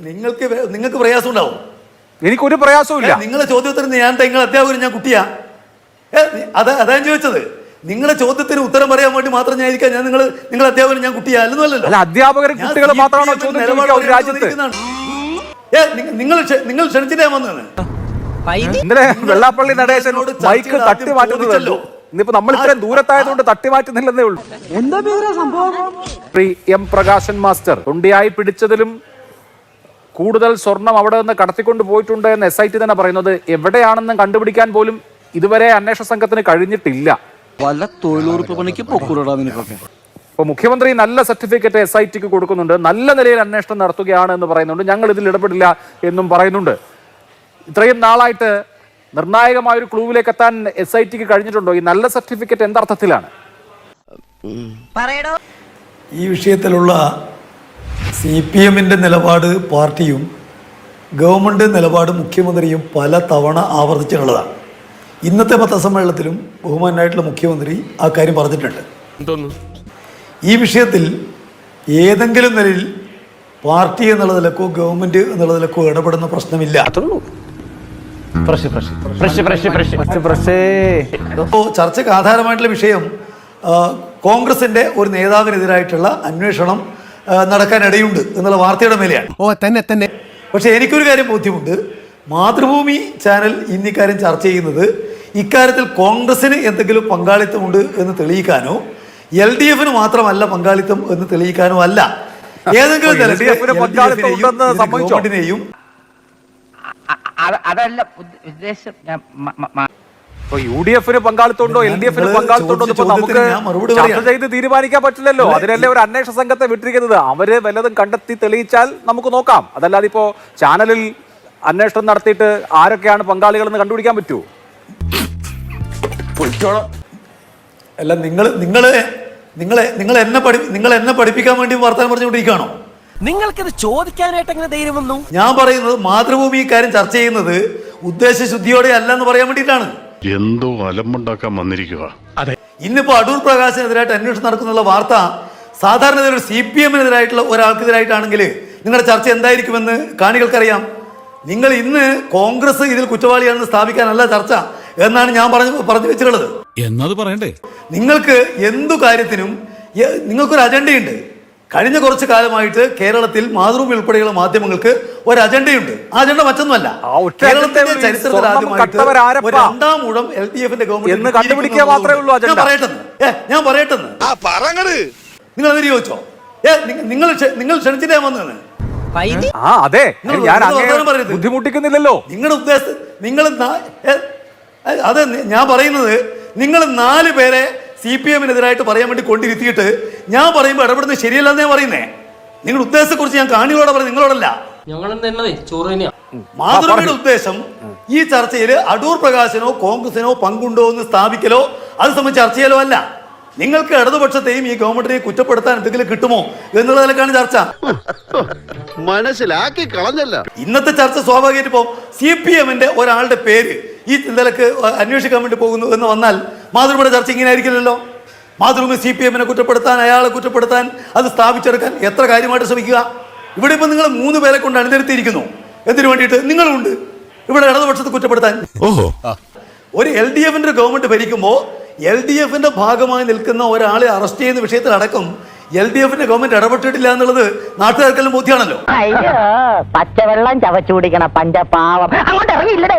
നിങ്ങൾക്ക് പ്രയാസം ഉണ്ടാവും. എനിക്കൊരു പ്രയാസവും ഇല്ല. നിങ്ങളെ ചോദ്യത്തിന് ഞാൻ അധ്യാപകൻ, ഞാൻ കുട്ടിയാ. അതാ ഞാൻ ചോദിച്ചത്. നിങ്ങളുടെ ചോദ്യത്തിന് ഉത്തരം പറയാൻ വേണ്ടി മാത്രം ഞാൻ ഇരിക്കാം. ഞാൻ നിങ്ങൾ അധ്യാപകൻ, ഞാൻ കുട്ടിയാ അല്ലെന്നല്ലോ. അല്ല, അധ്യാപകരും കുട്ടികൾ മാത്രമാണോ ചോദ്യം രാജ്യത്ത്? നിങ്ങൾ ക്ഷണിച്ചിട്ടേ വന്നത്. ഇന്നലെ വെള്ളാപ്പള്ളി നടേശനോട് മൈക്ക് തട്ടി മാറ്റുന്നതല്ലോ. ഇന്നിപ്പോ നമ്മൾ ഇത്രയും ദൂരത്തായതുകൊണ്ട് തട്ടി മാറ്റുന്നില്ലെന്നേ ഉള്ളൂ. എന്താ പേരാ സംഭവം? ശ്രീ എം പ്രകാശൻ മാസ്റ്റർ തൊണ്ടിയായി പിടിച്ചതിലും കൂടുതൽ സ്വർണം അവിടെ നിന്ന് കടത്തിക്കൊണ്ട് പോയിട്ടുണ്ട് എന്ന് SIT തന്നെ പറയുന്നത് എവിടെയാണെന്ന് കണ്ടുപിടിക്കാൻ പോലും ഇതുവരെ അന്വേഷണ സംഘത്തിന് കഴിഞ്ഞിട്ടില്ല. വല്ല തൊഴിലുറപ്പ് പണിക്ക് പൊക്കൂടാ നിനക്കൊക്കെ. ഇപ്പോൾ മുഖ്യമന്ത്രി നല്ല സർട്ടിഫിക്കറ്റ് SITക്ക് കൊടുക്കുന്നുണ്ട്, നല്ല നിലയിൽ അന്വേഷണം നടത്തുകയാണ് എന്ന് പറയുന്നുണ്ട്, ഞങ്ങൾ ഇതിൽ ഇടപെടില്ല എന്നും പറയുന്നുണ്ട്. ഇത്രയും നാളായിട്ട് നിർണായകമായൊരു ക്ലൂവിലേക്ക് എത്താൻ SITക്ക് കഴിഞ്ഞിട്ടുണ്ടോ? ഈ നല്ല സർട്ടിഫിക്കറ്റ് എന്തർത്ഥത്തിലാണ്? ഈ വിഷയത്തിലുള്ള CPMന്റെ നിലപാട് പാർട്ടിയും ഗവൺമെൻറ് നിലപാട് മുഖ്യമന്ത്രിയും പല തവണ ആവർത്തിച്ചിട്ടുള്ളതാണ്. ഇന്നത്തെ പത്രസമ്മേളനത്തിലും ബഹുമാനായിട്ടുള്ള മുഖ്യമന്ത്രി ആ കാര്യം പറഞ്ഞിട്ടുണ്ട്. ഈ വിഷയത്തിൽ ഏതെങ്കിലും നിലയിൽ പാർട്ടി എന്നുള്ള നിലക്കോ ഗവൺമെൻറ് എന്നുള്ള നിലക്കോ ഇടപെടുന്ന പ്രശ്നമില്ല. ചർച്ചയ്ക്ക് ആധാരമായിട്ടുള്ള വിഷയം കോൺഗ്രസിന്റെ ഒരു നേതാവിനെതിരായിട്ടുള്ള അന്വേഷണം നടക്കാനിടയുണ്ട് എന്നുള്ള വാർത്തയുടെ മേലെയാണ്. തന്നെ. പക്ഷെ എനിക്കൊരു കാര്യം ബോധ്യമുണ്ട്. മാതൃഭൂമി ചാനൽ ഇന്നിക്കാര്യം ചർച്ച ചെയ്യുന്നത് ഇക്കാര്യത്തിൽ കോൺഗ്രസിന് എന്തെങ്കിലും പങ്കാളിത്തമുണ്ട് എന്ന് തെളിയിക്കാനോ LDFന് മാത്രമല്ല പങ്കാളിത്തം എന്ന് തെളിയിക്കാനോ അല്ല. ഏതെങ്കിലും ഗവൺമെന്റിനെയും അതല്ല ഉദ്ദേശം. UDFന് പങ്കാളിത്തമുണ്ടോ LDFന് പങ്കാളിത്തമുണ്ടോ ഇപ്പൊ നമുക്ക് ചർച്ച ചെയ്ത് തീരുമാനിക്കാൻ പറ്റില്ലല്ലോ. അതിനല്ലേ ഒരു അന്വേഷണ സംഘത്തെ വിട്ടിരിക്കുന്നത്. അവര് വല്ലതും കണ്ടെത്തി തെളിയിച്ചാൽ നമുക്ക് നോക്കാം. അതല്ലാതെ ഇപ്പോ ചാനലിൽ അന്വേഷണം നടത്തിയിട്ട് ആരൊക്കെയാണ് പങ്കാളികൾ എന്ന് കണ്ടുപിടിക്കാൻ പറ്റുമോ? അല്ല, നിങ്ങൾ എന്നെ പഠിപ്പിക്കാൻ വേണ്ടി വർത്തമാനം പറഞ്ഞുകൊണ്ടിരിക്കുകയാണോ? നിങ്ങൾക്കിത് ചോദിക്കാനായിട്ട് എങ്ങനെ ധൈര്യം വന്നു? ഞാൻ പറയുന്നത് മാതൃഭൂമി ഇക്കാര്യം ചർച്ച ചെയ്യുന്നത് ഉദ്ദേശശുദ്ധിയോടെ അല്ല എന്ന് പറയാൻ വേണ്ടിയിട്ടാണ്. എന്തോ അലമ്പുണ്ടാക്കാൻ വന്നിരിക്കുക. ഇന്നിപ്പോ അടൂർ പ്രകാശിനെതിരായിട്ട് അന്വേഷണം നടക്കുന്ന വാർത്ത സാധാരണ ഒരു CPMനെതിരായിട്ടുള്ള ഒരാൾക്കെതിരായിട്ടാണെങ്കിൽ നിങ്ങളുടെ ചർച്ച എന്തായിരിക്കുമെന്ന് കാണികൾക്കറിയാം. നിങ്ങൾ ഇന്ന് കോൺഗ്രസ് ഇതിൽ കുറ്റവാളിയാണെന്ന് സ്ഥാപിക്കാനല്ല ചർച്ച എന്നാണ് ഞാൻ പറഞ്ഞു വെച്ചിട്ടുള്ളത്. എന്നത് പറയണ്ടേ? നിങ്ങൾക്ക് എന്തു കാര്യത്തിനും നിങ്ങൾക്കൊരു അജണ്ടയുണ്ട്. കഴിഞ്ഞ കുറച്ചു കാലമായിട്ട് കേരളത്തിൽ മാതൃഭൂമി ഉൾപ്പെടെയുള്ള മാധ്യമങ്ങൾക്ക് ഒരു അജണ്ടയുണ്ട്. ആ അജണ്ട മറ്റൊന്നുമല്ല. കേരളത്തിന്റെ ചരിത്രത്തിൽ ആദ്യമായിട്ട് രണ്ടാം ഊഴം LDFന്റെ ഗവൺമെന്റ് ഞാൻ പറയട്ടെ. നിങ്ങൾ അതിന് ചോദിച്ചോ? നിങ്ങൾ ക്ഷണിച്ചിട്ടേ വന്നത്. ബുദ്ധിമുട്ടിക്കുന്നില്ലല്ലോ. നിങ്ങളുടെ ഉദ്ദേശം അത് ഞാൻ പറയുന്നത് നിങ്ങൾ 4 പേരെ CPMനെതിരായിട്ട് പറയാൻ വേണ്ടി കൊണ്ടിരുത്തിയിട്ട് ഞാൻ പറയുമ്പോൾ ഇടപെടുന്നത് ശരിയല്ലെന്നേ പറയുന്നേ. നിങ്ങളുടെ ഉദ്ദേശത്തെ കുറിച്ച് ഞാൻ കാണികളോടെ പറയും, നിങ്ങളോടല്ല. മാതൃഭൂമിയുടെ ഉദ്ദേശം ഈ ചർച്ചയിൽ അടൂർ പ്രകാശനോ കോൺഗ്രസിനോ പങ്കുണ്ടോ എന്ന് സ്ഥാപിക്കലോ അത് സംബന്ധിച്ച് ചർച്ച ചെയ്യലോ അല്ല. നിങ്ങൾക്ക് ഇടതുപക്ഷത്തെയും ഈ ഗവൺമെന്റിനെ കുറ്റപ്പെടുത്താൻ എന്തെങ്കിലും കിട്ടുമോ എന്നുള്ളതിലേക്കാണ് ചർച്ച. മനസ്സിലാക്കി കളഞ്ഞല്ല. ഇന്നത്തെ ചർച്ച സ്വാഭാവികമായിട്ട് ഇപ്പോൾ CPMന്റെ ഒരാളുടെ പേര് ഈ നിലക്ക് അന്വേഷിക്കാൻ വേണ്ടി പോകുന്നു എന്ന് വന്നാൽ മാതൃഭൂമിയുടെ ചർച്ച ഇങ്ങനെ ആയിരിക്കില്ലല്ലോ. മാതൃഭൂമി CPMനെ കുറ്റപ്പെടുത്താൻ, അയാളെ കുറ്റപ്പെടുത്താൻ, അത് സ്ഥാപിച്ചെടുക്കാൻ എത്ര കാര്യമായിട്ട് ശ്രമിക്കുക. ഇവിടെ ഇപ്പൊ നിങ്ങൾ 3 പേരെ കൊണ്ട് അണിനിരത്തിയിരിക്കുന്നു. എന്തിനു വേണ്ടിയിട്ട്? നിങ്ങളുണ്ട് ഇവിടെ ഇടതുപക്ഷത്തെ കുറ്റപ്പെടുത്താൻ. ഒരു LDFന്റെ ഗവൺമെന്റ് ഭരിക്കുമ്പോൾ LDFന്റെ ഭാഗമായി നിൽക്കുന്ന ഒരാളെ അറസ്റ്റ് ചെയ്യുന്ന വിഷയത്തിലടക്കം LDFന്റെ ഗവൺമെന്റ് ഇടപെട്ടിട്ടില്ല എന്നുള്ളത് നാട്ടുകാർക്കെല്ലാം ബോധ്യമാണല്ലോ. പച്ചവെള്ളം ചവച്ചു കുടിക്കണ പഞ്ചപാവം അങ്ങോട്ട് ഇറങ്ങിയില്ലേ?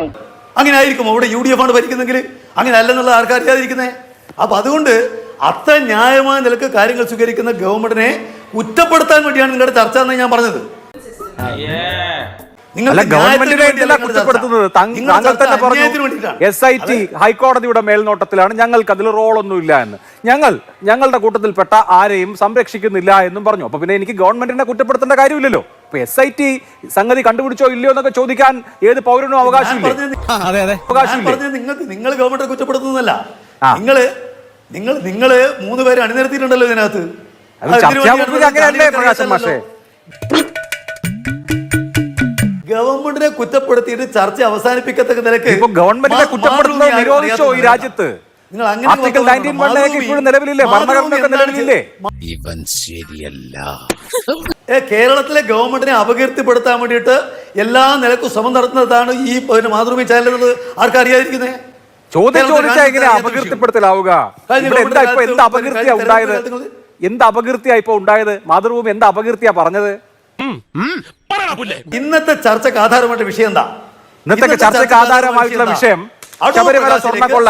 അങ്ങനെ ആയിരിക്കും അവിടെ UDF ആണ് ഭരിക്കുന്നെങ്കിൽ. അങ്ങനെ അല്ലെന്നുള്ള ആർക്കറിയാതിരിക്കുന്നേ. അപ്പൊ അതുകൊണ്ട് അത്ര ന്യായമായ നിലക്ക് കാര്യങ്ങൾ സ്വീകരിക്കുന്ന ഗവൺമെന്റിനെ കുറ്റപ്പെടുത്താൻ വേണ്ടിയാണ് നിങ്ങളുടെ ചർച്ച എന്ന് ഞാൻ പറഞ്ഞത്. SIT ഹൈക്കോടതിയുടെ മേൽനോട്ടത്തിലാണ്, ഞങ്ങൾക്ക് അതിൽ റോളൊന്നുമില്ല എന്ന്. ഞങ്ങളുടെ കൂട്ടത്തിൽപ്പെട്ട ആരെയും സംരക്ഷിക്കുന്നില്ല എന്നും പറഞ്ഞു. അപ്പൊ പിന്നെ എനിക്ക് ഗവൺമെന്റിനെ കുറ്റപ്പെടുത്തേണ്ട കാര്യമില്ലല്ലോ. ഇപ്പൊ SIT സംഗതി കണ്ടുപിടിച്ചോ ഇല്ലയോ എന്നൊക്കെ ചോദിക്കാൻ ഏത് പൗരനും അവകാശമില്ല. നിങ്ങൾ ഗവൺമെന്റിനെ കുറ്റപ്പെടുത്തുന്നതല്ല. നിങ്ങള് 3 പേരെ അണിനിരത്തിയിട്ടുണ്ടല്ലോ ഇതിനകത്ത്. ഗവൺമെന്റിനെ കുറ്റപ്പെടുത്തിയിട്ട് ചർച്ച അവസാനിപ്പിക്കത്തക്ക നിലക്ക് ഗവൺമെന്റിനെ കുറ്റപ്പെടുത്തുന്നത് നിരോധിച്ചോ ഈ രാജ്യത്ത്? നിലവിലില്ലേ? ഭരണഘടന നിലവിലില്ലേ? ഇവൻ ശരിയല്ല. കേരളത്തിലെ ഗവൺമെന്റിനെ അപകീർത്തിപ്പെടുത്താൻ വേണ്ടിയിട്ട് എല്ലാ നിലക്കും ശ്രമം നടത്തുന്നതാണ് ഈ മാതൃഭൂമി ചാനൽ എന്നത് ആർക്കറിയാതിരിക്കുന്നേ? ചോദ്യം ചോദിച്ചാൽ എങ്ങനെ അപകീർത്തിപ്പെടുത്തലാവുക? ഇവിടെ എന്താ ഇപ്പൊ എന്ത് അപകീർത്തിയാ ഉണ്ടായത്? എന്ത് അപകീർത്തിയാ ഇപ്പൊ ഉണ്ടായത്? മാതൃഭൂമി എന്ത് അപകീർത്തിയാ പറഞ്ഞത്? ഇന്നത്തെ ചർച്ചയ്ക്ക് ആധാരമായിട്ട് വിഷയം എന്താ? ഇന്നത്തെ ചർച്ചയ്ക്ക് ആധാരമായിട്ടുള്ള വിഷയം ശബരിമല സ്വർണ്ണക്കൊള്ള.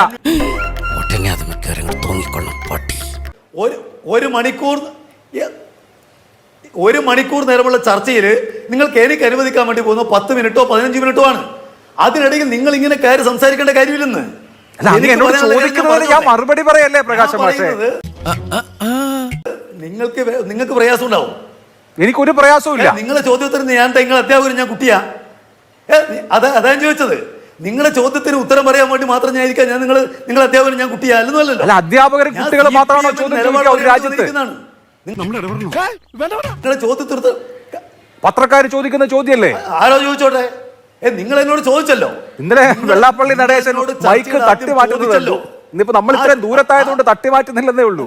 ഒരു മണിക്കൂർ നേരമുള്ള ചർച്ചയിൽ നിങ്ങൾക്ക് എനിക്ക് അനുവദിക്കാൻ വേണ്ടി പോകുന്ന 10 മിനിറ്റോ 15 മിനിറ്റോ ആണ്. അതിനിടയിൽ നിങ്ങൾ ഇങ്ങനെ കയറി സംസാരിക്കേണ്ട കാര്യമില്ലെന്ന്. എന്നോട് ചോദിക്കുന്നതിന് ഞാൻ മറുപടി പറയല്ലേ പ്രകാശ് മാഷേ? നിങ്ങൾക്ക് പ്രയാസം ഉണ്ടാവും. എനിക്കൊരു പ്രയാസവും ഇല്ല. നിങ്ങളുടെ ചോദ്യത്തിന് ഞാൻ നിങ്ങൾ അധ്യാപകൻ, ഞാൻ കുട്ടിയാ. അതാണ് ചോദിച്ചത്. നിങ്ങളുടെ ചോദ്യത്തിന് ഉത്തരം പറയാൻ വേണ്ടി മാത്രം ഞാൻ ഇരിക്കാൻ. ഞാൻ നിങ്ങൾ അധ്യാപകൻ, ഞാൻ കുട്ടിയാ അല്ലെന്നല്ലോ. അല്ല, അധ്യാപകരും കുട്ടികൾ മാത്രമാണോ ചോദ്യം ചോദിക്കുക ഒരു രാജ്യത്ത്? നിങ്ങളുടെ ചോദ്യത്തിന് പത്രക്കാർ ചോദിക്കുന്ന ചോദ്യമല്ലേ? ആരോ ചോദിച്ചോട്ടെ. നിങ്ങൾ എന്നോട് ചോദിച്ചല്ലോ. ഇന്നലെ വെള്ളാപ്പള്ളി നടേശൻ മൈക്ക് തട്ടി മാറ്റുന്നതല്ലോ. ഇന്നിപ്പോ നമ്മൾ ഇത്രയും ദൂരത്തായതുകൊണ്ട് തട്ടി മാറ്റുന്നില്ലെന്നേ ഉള്ളൂ.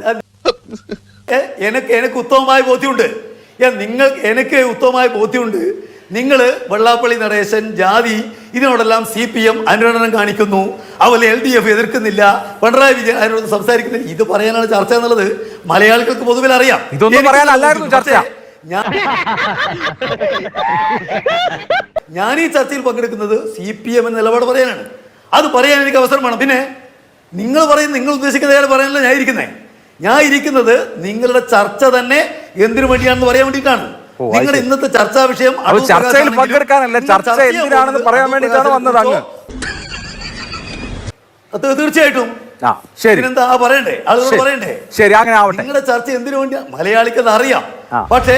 എനിക്ക് ഉത്തമമായ ബോധ്യമുണ്ട്. എനിക്ക് ഉത്തമമായ ബോധ്യമുണ്ട്. നിങ്ങൾ വെള്ളാപ്പള്ളി നടേശൻ ജാതി ഇതിനോടെല്ലാം CPM അനുരണനം കാണിക്കുന്നു, അതുപോലെ LDF എതിർക്കുന്നില്ല, പിണറായി വിജയൻ അതിനോട് സംസാരിക്കുന്നില്ല. ഇത് പറയാനാണ് ചർച്ച എന്നുള്ളത് മലയാളികൾക്ക് പൊതുവിൽ അറിയാം. ഇതൊന്നും പറയാനല്ലായിരുന്നു ചർച്ച. ഞാൻ ഈ ചർച്ചയിൽ പങ്കെടുക്കുന്നത് CPM എന്ന നിലപാട് പറയാനാണ്. അത് പറയാൻ എനിക്ക് അവസരം വേണം. പിന്നെ നിങ്ങൾ ഉദ്ദേശിക്കുന്ന അയാൾ പറയാനല്ല ഞാൻ ഇരിക്കുന്നത് നിങ്ങളുടെ ചർച്ച തന്നെ എന്തിനു വേണ്ടിയാണെന്ന് പറയാൻ വേണ്ടിയിട്ടാണ്. നിങ്ങളുടെ ഇന്നത്തെ ചർച്ചാ വിഷയം ചർച്ചയിൽ പങ്കെടുക്കാനല്ല, ചർച്ച എന്തിനാണെന്ന് പറയാൻ വേണ്ടിയിട്ടാണ് വന്നത് അങ്ങ്. തീർച്ചയായിട്ടും എന്താ പറയണ്ടേ? ആളുകൾ പറയണ്ടേ? ശരി, അങ്ങനെ ആവട്ടെ. നിങ്ങളുടെ ചർച്ച എന്തിനു വേണ്ടിയാ മലയാളിക്ക് അത് അറിയാം. പക്ഷേ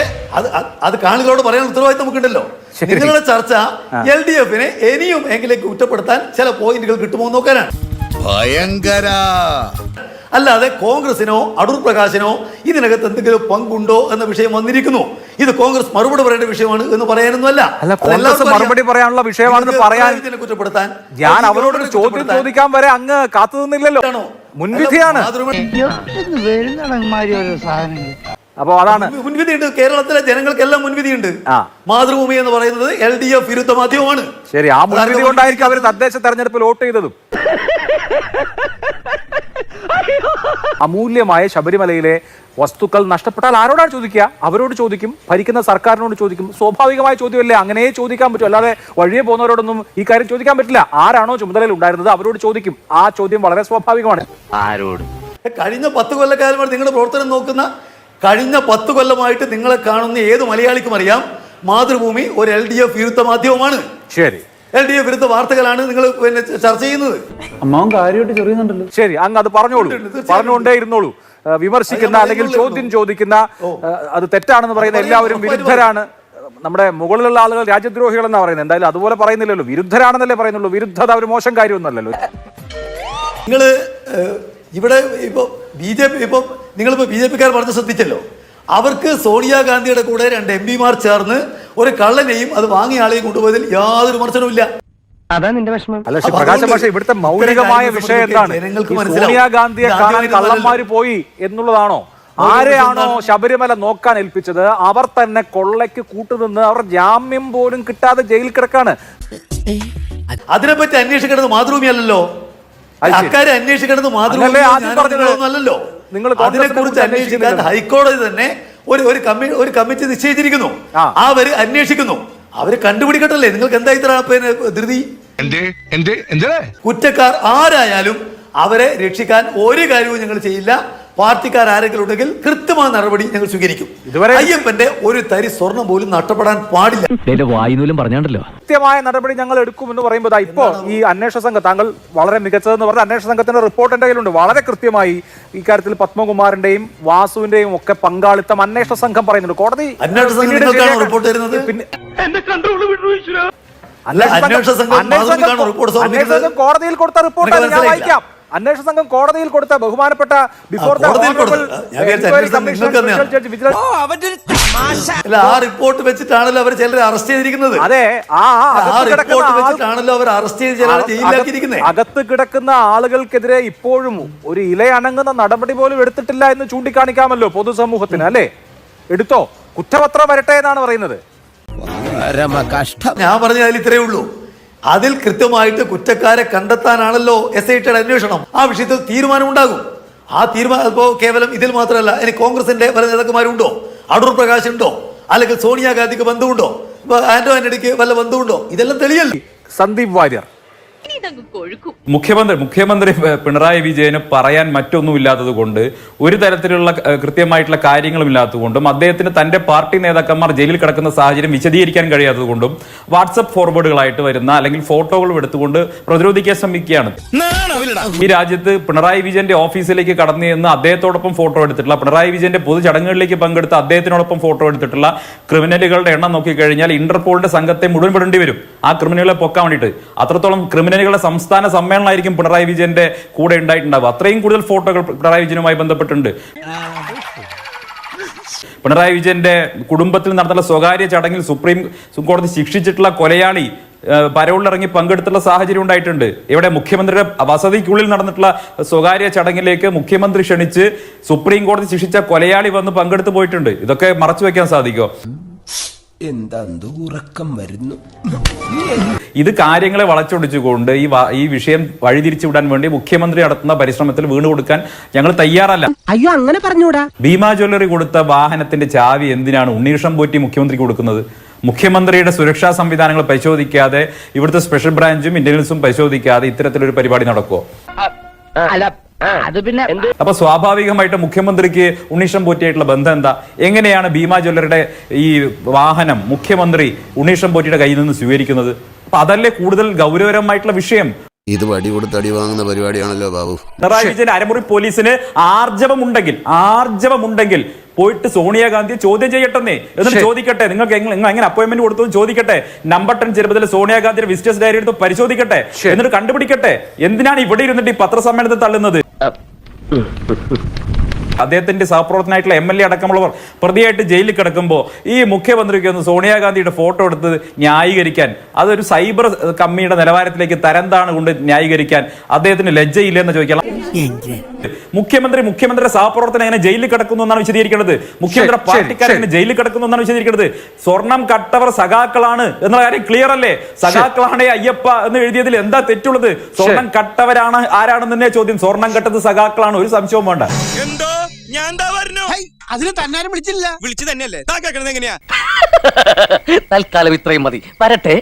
അത് കാണികളോട് പറയാൻ ഉത്തരവാദിത്തം നമുക്കുണ്ടല്ലോ. നിങ്ങളുടെ ചർച്ച LDF-നെ ഇനിയും എങ്കിലേക്ക് കുറ്റപ്പെടുത്താൻ ചില പോയിന്റുകൾ കിട്ടുമോ നോക്കാനാണ്. ഭയങ്കര. അല്ലാതെ കോൺഗ്രസിനോ അടൂർ പ്രകാശിനോ ഇതിനകത്ത് എന്തെങ്കിലും പങ്കുണ്ടോ എന്ന വിഷയം വന്നിരിക്കുന്നു. ഇത് കോൺഗ്രസ് മറുപടി പറയേണ്ട വിഷയമാണ് എന്ന് പറയാനൊന്നുമല്ല. മറുപടി പറയാനുള്ള വിഷയമാണെന്ന് പറയാൻ കുറ്റപ്പെടുത്താൻ ഞാൻ അവരോട് ചോദ്യം ചോദിക്കാൻ വരെ അങ്ങ് കാത്തു നിന്നില്ലല്ലോ. മുൻവിധിയാണ്. അപ്പൊ അതാണ് മുൻവിധിയുണ്ട്. കേരളത്തിലെ ജനങ്ങൾക്കെല്ലാം മുൻവിധിയുണ്ട്. മാതൃഭൂമി എന്ന് പറയുന്നത് LDF വിരുദ്ധ മാധ്യമമാണ്. ശരി, ആ മുൻവിധി കൊണ്ടായിരിക്കും അവർ തദ്ദേശ തെരഞ്ഞെടുപ്പിൽ വോട്ട് ചെയ്തതും. അമൂല്യമായ ശബരിമലയിലെ വസ്തുക്കൾ നഷ്ടപ്പെട്ടാൽ ആരോടാണ് ചോദിക്കുക? അവരോട് ചോദിക്കും, ഭരിക്കുന്ന സർക്കാരിനോട് ചോദിക്കും. സ്വാഭാവികമായ ചോദ്യമല്ലേ, അങ്ങനെ ചോദിക്കാൻ പറ്റും. അല്ലാതെ വഴിയെ പോകുന്നവരോടൊന്നും ഈ കാര്യം ചോദിക്കാൻ പറ്റില്ല. ആരാണോ ചുമതലയിൽ ഉണ്ടായിരുന്നത് അവരോട് ചോദിക്കും. ആ ചോദ്യം വളരെ സ്വാഭാവികമാണ്. ആരോട്? കഴിഞ്ഞ 10 കൊല്ലക്കാലമായിട്ട് നിങ്ങളുടെ പ്രവർത്തനം നോക്കുന്ന, കഴിഞ്ഞ 10 കൊല്ലമായിട്ട് നിങ്ങളെ കാണുന്ന ഏത് മലയാളിക്കും അറിയാം മാതൃഭൂമി ഒരു LDF വിരുദ്ധ മാധ്യമമാണ്. ശരി, LDF വിരുദ്ധ വാർത്തകളാണ് നിങ്ങൾ ചർച്ച ചെയ്യുന്നത്. അമ്മാവൻ കാര്യമായിട്ട് ചെറിയുന്നുണ്ടല്ലോ. ശരി, അങ്ങ് അത് പറഞ്ഞുകൊണ്ടേ ഇരുന്നോളൂ. വിമർശിക്കുന്ന അല്ലെങ്കിൽ ചോദ്യം ചോദിക്കുന്ന, അത് തെറ്റാണെന്ന് പറയുന്ന എല്ലാവരും വിരുദ്ധരാണ്. നമ്മുടെ മുകളിലുള്ള ആളുകൾ രാജ്യദ്രോഹികൾ എന്നാ പറയുന്നത്. എന്തായാലും അതുപോലെ പറയുന്നില്ലല്ലോ, വിരുദ്ധരാണെന്നല്ലേ പറയുന്നുള്ളൂ. വിരുദ്ധത ഒരു മോശം കാര്യമൊന്നുമല്ലല്ലോ. നിങ്ങൾ ഇവിടെ ഇപ്പോൾ BJP നിങ്ങളിപ്പോൾ BJP-ക്കാർ പറഞ്ഞ് ശ്രദ്ധിച്ചല്ലോ. അവർക്ക് സോണിയാഗാന്ധിയുടെ കൂടെ 2 MP-മാർ ചേർന്ന് ഒരു കള്ളനെയും അത് വാങ്ങിയ ആളെയും കൊണ്ടുപോയതിൽ യാതൊരു വിമർശനവും ഇല്ല. അതാ നിന്റെ വിഷമം. അല്ല പ്രകാശ് മാഷേ, ഇവിടുത്തെ മൗലികമായ വിഷയം എന്താണ്? സോണിയാഗാന്ധിയെ കാണാൻ കള്ളന്മാര് പോയി എന്നുള്ളതാണോ? ആരെയാണോ ശബരിമല നോക്കാൻ ഏൽപ്പിച്ചത് അവർ തന്നെ കൊള്ളയ്ക്ക് കൂട്ടുനിന്ന് അവർ ജാമ്യം പോലും കിട്ടാതെ ജയിലിൽ കിടക്കാണ്. അതിനെപ്പറ്റി അന്വേഷിക്കേണ്ടത് മാതൃഭൂമിയല്ലല്ലോ. അക്കാര്യം അന്വേഷിക്കേണ്ടത് മാതൃഭൂമിയല്ലോ. അതിനെക്കുറിച്ച് അന്വേഷിക്കാൻ ഹൈക്കോടതി തന്നെ ഒരു കമ്മിറ്റി നിശ്ചയിച്ചിരിക്കുന്നു. അവര് അന്വേഷിക്കുന്നു. അവര് കണ്ടുപിടിക്കട്ടല്ലേ. നിങ്ങൾക്ക് എന്താ ഇത്ര ധൃതി? കുറ്റക്കാർ ആരായാലും അവരെ രക്ഷിക്കാൻ ഒരു കാര്യവും ഞങ്ങൾ ചെയ്യില്ല. പാർട്ടിക്കാർ ആരെങ്കിലും ഉണ്ടെങ്കിൽ കൃത്യമായ നടപടി ഞങ്ങൾ സ്വീകരിക്കും. ഇതുവരെ അയ്യപ്പന്റെ ഒരു തരി സ്വർണം പോലും നഷ്ടപ്പെടാൻ പാടില്ല. പറഞ്ഞാണ്ടല്ലോ കൃത്യമായ നടപടി ഞങ്ങൾ എടുക്കുമെന്ന് പറയുമ്പോൾ ഇപ്പോ ഈ അന്വേഷണ സംഘം, താങ്കൾ വളരെ മികച്ചതെന്ന് പറഞ്ഞ അന്വേഷണ സംഘത്തിന്റെ റിപ്പോർട്ട് എന്റെ കയ്യിലുണ്ട്. വളരെ കൃത്യമായി ഇക്കാര്യത്തിൽ പത്മകുമാറിന്റെയും വാസുവിന്റെയും ഒക്കെ പങ്കാളിത്തം അന്വേഷണ സംഘം പറയുന്നുണ്ട്. കോടതി റിപ്പോർട്ട് തരുന്നത് കോടതിയിൽ കൊടുത്ത റിപ്പോർട്ടാണ് ഞാൻ വായിക്കാം. അന്വേഷണ സംഘം കോടതിയിൽ കൊടുത്ത ബഹുമാനപ്പെട്ട ആ റിപ്പോർട്ട് വെച്ചിട്ടാണല്ലോ അവർ ചിലരെ അറസ്റ്റ് ചെയ്തിരിക്കുന്നത്. അതെ, വെച്ചിട്ടാണല്ലോ അവർ അറസ്റ്റ് ചെയ്ത് ചിലരെ ജയിലിലാക്കിയിരിക്കുന്നത്. അകത്ത് കിടക്കുന്ന ആളുകൾക്കെതിരെ ഇപ്പോഴും ഒരു ഇല അനങ്ങുന്ന നടപടി പോലും എടുത്തിട്ടില്ല എന്ന് ചൂണ്ടിക്കാണിക്കാമല്ലോ പൊതുസമൂഹത്തിന്. അല്ലേ? എടുത്തോ? കുറ്റപത്രം വരട്ടെ എന്നാണ് പറയുന്നത്. ഞാൻ പറഞ്ഞ അതിൽ ഇത്രയേ ഉള്ളൂ. അതിൽ കൃത്യമായിട്ട് കുറ്റക്കാരെ കണ്ടെത്താനാണല്ലോ SITയുടെ അന്വേഷണം. ആ വിഷയത്തിൽ തീരുമാനം ഉണ്ടാകും. ആ തീരുമാനം ഇപ്പോൾ കേവലം ഇതിൽ മാത്രമല്ല, ഇനി കോൺഗ്രസിന്റെ പല നേതാക്കന്മാരുണ്ടോ, അടൂർ പ്രകാശ് ഉണ്ടോ, അല്ലെങ്കിൽ സോണിയാഗാന്ധിക്ക് ബന്ധമുണ്ടോ, ആന്റോ ആന്റണിക്ക് വല്ല ബന്ധമുണ്ടോ, ഇതെല്ലാം തെളിയല്ലേ. സന്ദീപ് വാര്യർ, മുഖ്യമന്ത്രി പിണറായി വിജയന് പറയാൻ മറ്റൊന്നുമില്ലാത്തത് കൊണ്ട്, ഒരു തരത്തിലുള്ള കൃത്യമായിട്ടുള്ള കാര്യങ്ങളുമില്ലാത്തതുകൊണ്ടും, അദ്ദേഹത്തിന് തന്റെ പാർട്ടി നേതാക്കന്മാർ ജയിലിൽ കിടക്കുന്ന സാഹചര്യം വിശദീകരിക്കാൻ കഴിയാത്തത് കൊണ്ടും വാട്സപ്പ് ഫോർവേഡുകളായിട്ട് വരുന്ന അല്ലെങ്കിൽ ഫോട്ടോകൾ എടുത്തുകൊണ്ട് പ്രതിരോധിക്കാൻ ശ്രമിക്കുകയാണ്. ഈ രാജ്യത്ത് പിണറായി വിജയന്റെ ഓഫീസിലേക്ക് കടന്നു ചെന്ന് അദ്ദേഹത്തോടൊപ്പം ഫോട്ടോ എടുത്തിട്ടുള്ള, പിണറായി വിജയന്റെ പൊതു ചടങ്ങുകളിലേക്ക് പങ്കെടുത്ത് അദ്ദേഹത്തിനോടൊപ്പം ഫോട്ടോ എടുത്തിട്ടുള്ള ക്രിമിനലുകളുടെ എണ്ണം നോക്കിക്കഴിഞ്ഞാൽ ഇന്റർപോളിന്റെ സംഘത്തെ മുഴുവൻ വിടേണ്ടി വരും ആ ക്രിമിനലുകളെ പൊക്കാൻ വേണ്ടിയിട്ട്. അത്രത്തോളം ക്രിമിനലുകളുടെ സംസ്ഥാന സമ്മേളനമായിരിക്കും പിണറായി വിജയന്റെ കൂടെ ഉണ്ടായിട്ടുണ്ടാവുക. അത്രയും കൂടുതൽ ഫോട്ടോകൾ പിണറായി വിജയനുമായി ബന്ധപ്പെട്ടുണ്ട്. പിണറായി വിജയന്റെ കുടുംബത്തിൽ നടത്തുന്ന സ്വകാര്യ ചടങ്ങിൽ സുപ്രീം കോടതി ശിക്ഷിച്ചിട്ടുള്ള കൊലയാളി പരോളിലിറങ്ങി പങ്കെടുത്തുള്ള സാഹചര്യം ഉണ്ടായിട്ടുണ്ട്. ഇവിടെ മുഖ്യമന്ത്രിയുടെ വസതിക്കുള്ളിൽ നടന്നിട്ടുള്ള സ്വകാര്യ ചടങ്ങിലേക്ക് മുഖ്യമന്ത്രി ക്ഷണിച്ച് സുപ്രീം കോടതി ശിക്ഷിച്ച കൊലയാളി വന്ന് പങ്കെടുത്തു പോയിട്ടുണ്ട്. ഇതൊക്കെ മറച്ചു വെക്കാൻ സാധിക്കോ? ഉറക്കം വരുന്നു. ഇത് കാര്യങ്ങളെ വളച്ചൊടിച്ചുകൊണ്ട് ഈ വിഷയം വഴിതിരിച്ചു വിടാൻ വേണ്ടി മുഖ്യമന്ത്രി നടത്തുന്ന പരിശ്രമത്തിൽ വീണുകൊടുക്കാൻ ഞങ്ങൾ തയ്യാറല്ല. അയ്യോ, അങ്ങനെ പറഞ്ഞൂടാ. ഭീമാ ജ്വല്ലറി കൊടുത്ത വാഹനത്തിന്റെ ചാവി എന്തിനാണ് ഉണ്ണീഷം പോറ്റി മുഖ്യമന്ത്രിക്ക് കൊടുക്കുന്നത്? മുഖ്യമന്ത്രിയുടെ സുരക്ഷാ സംവിധാനങ്ങൾ പരിശോധിക്കാതെ, ഇവിടുത്തെ സ്പെഷ്യൽ ബ്രാഞ്ചും ഇന്റലിജൻസും പരിശോധിക്കാതെ ഇത്തരത്തിലൊരു പരിപാടി നടക്കുമോ? അല്ല, അത് പിന്നെ അപ്പൊ സ്വാഭാവികമായിട്ട് മുഖ്യമന്ത്രിക്ക് ഉണ്ണീഷം പോറ്റിയായിട്ടുള്ള ബന്ധം എന്താ? എങ്ങനെയാണ് ഭീമാ ജ്വല്ലറിയുടെ ഈ വാഹനം മുഖ്യമന്ത്രി ഉണ്ണീഷം പോറ്റിയുടെ കയ്യിൽ നിന്ന് സ്വീകരിക്കുന്നത്? അപ്പൊ അതല്ലേ കൂടുതൽ ഗൗരവകരമായിട്ടുള്ള വിഷയം. ഇത് വടി കൊടുത്ത് അടി വാങ്ങുന്ന പരിപാടിയാണല്ലോ ബാബു. പിണറായി വിജയൻ അരമുറി പോലീസിന് ആർജവമുണ്ടെങ്കിൽ പോയിട്ട് സോണിയാഗാന്ധിയെ ചോദ്യം ചെയ്യട്ടെന്നേ, എന്നിട്ട് ചോദിക്കട്ടെ, നിങ്ങൾക്ക് എങ്ങനെ അപ്പോയിന്റ്മെന്റ് കൊടുത്തു ചോദിക്കട്ടെ. നമ്പർ 10 ചെറുപ്പത്തിൽ സോണിയാഗാന്ധിയുടെ വിസിറ്റേഴ്സ് ഡയറി എടുത്ത് പരിശോധിക്കട്ടെ, എന്നിട്ട് കണ്ടുപിടിക്കട്ടെ എന്തിനാണ് ഇവിടെ ഇരുന്നിട്ട് ഈ പത്രസമ്മേളനത്തിൽ തള്ളുന്നത്. അദ്ദേഹത്തിന്റെ സഹപ്രവർത്തനായിട്ടുള്ള MLA അടക്കമുള്ളവർ പ്രതിയായിട്ട് ജയിലിൽ കിടക്കുമ്പോൾ ഈ മുഖ്യമന്ത്രിക്ക് ഒന്ന് സോണിയാഗാന്ധിയുടെ ഫോട്ടോ എടുത്ത് ന്യായീകരിക്കാൻ, അതൊരു സൈബർ കമ്മിയുടെ നിലവാരത്തിലേക്ക് തരംതാണ് കൊണ്ട് ന്യായീകരിക്കാൻ അദ്ദേഹത്തിന് ലജ്ജയില്ലെന്ന് ചോദിക്കണം. മുഖ്യമന്ത്രിയുടെ സഹപ്രവർത്തനം എങ്ങനെ ജയിലിൽ കിടക്കുന്നു എന്നാണ് വിശദീകരിക്കേണ്ടത്. മുഖ്യമന്ത്രിയുടെ പാർട്ടിക്കാരെങ്ങനെ ജയിലിൽ കിടക്കുന്നു എന്നാണ് വിശദീകരിക്കേണ്ടത്. സ്വർണം കട്ടവർ സഖാക്കളാണ് എന്ന കാര്യം ക്ലിയർ അല്ലേ? സഖാക്കളാണ് അയ്യപ്പ എന്ന് എഴുതിയതിൽ എന്താ തെറ്റുള്ളത്? സ്വർണം കട്ടവരാണ് ആരാണെന്ന് തന്നെ ചോദ്യം. സ്വർണം കട്ടത് സഖാക്കളാണ്, ഒരു സംശയവും വേണ്ട. അതിന് തന്നാരും വിളിച്ചില്ല. വിളിച്ചു തന്നെയല്ലേ? എങ്ങനെയാ? തൽക്കാലം ഇത്രയും മതി. വരട്ടെ.